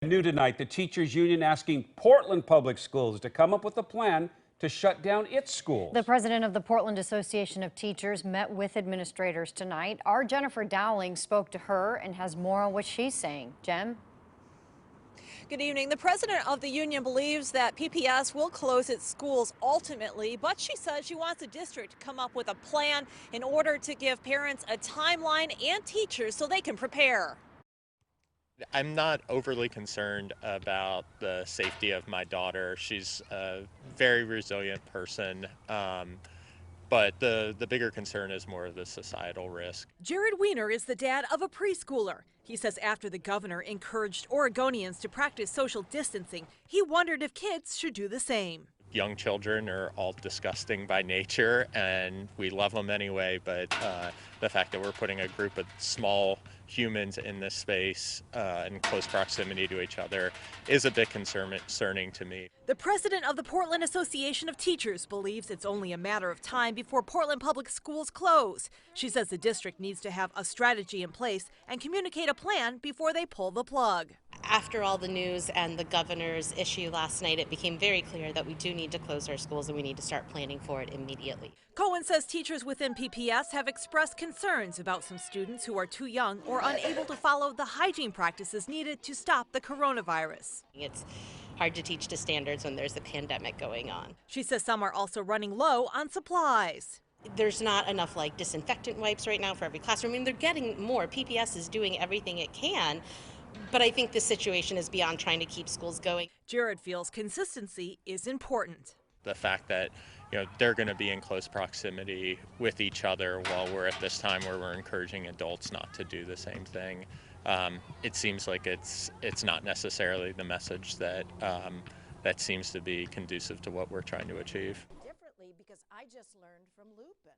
New tonight, the teachers union asking Portland Public Schools to come up with a plan to shut down its schools. The president of the Portland Association of Teachers met with administrators tonight. Our Jennifer Dowling spoke to her and has more on what she's saying. Jen? Good evening. The president of the union believes that PPS will close its schools ultimately, but she says she wants the district to come up with a plan in order to give parents a timeline and teachers so they can prepare. I'm not overly concerned about the safety of my daughter. She's a very resilient person, but the bigger concern is more of the societal risk. Jared Weiner is the dad of a preschooler. He says after the governor encouraged Oregonians to practice social distancing, he wondered if kids should do the same. Young children are all disgusting by nature, and we love them anyway, but the fact that we're putting a group of small humans in this space in close proximity to each other is a bit concerning to me. The president of the Portland Association of Teachers believes it's only a matter of time before Portland Public Schools close. She says the district needs to have a strategy in place and communicate a plan before they pull the plug. After all the news and the governor's issue last night, it became very clear that we do need to close our schools and we need to start planning for it immediately. Cohen says teachers within PPS have expressed concerns about some students who are too young or unable to follow the hygiene practices needed to stop the coronavirus. It's hard to teach to standards when there's a pandemic going on. She says some are also running low on supplies. There's not enough disinfectant wipes right now for every classroom. I mean, they're getting more. PPS is doing everything it can. But I think the situation is beyond trying to keep schools going. Jared feels consistency is important. The fact that they're going to be in close proximity with each other while we're at this time where we're encouraging adults not to do the same thing. It seems like it's not necessarily the message that that seems to be conducive to what we're trying to achieve. Differently, because I just learned from Lupin.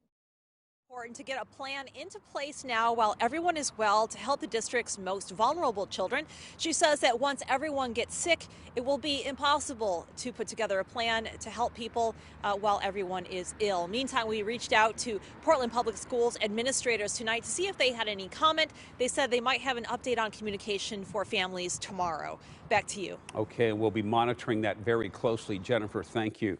Important to get a plan into place now while everyone is well to help the district's most vulnerable children. She says that once everyone gets sick, it will be impossible to put together a plan to help people while everyone is ill. Meantime, we reached out to Portland Public Schools administrators tonight to see if they had any comment. They said they might have an update on communication for families tomorrow. Back to you. Okay, we'll be monitoring that very closely. Jennifer, thank you.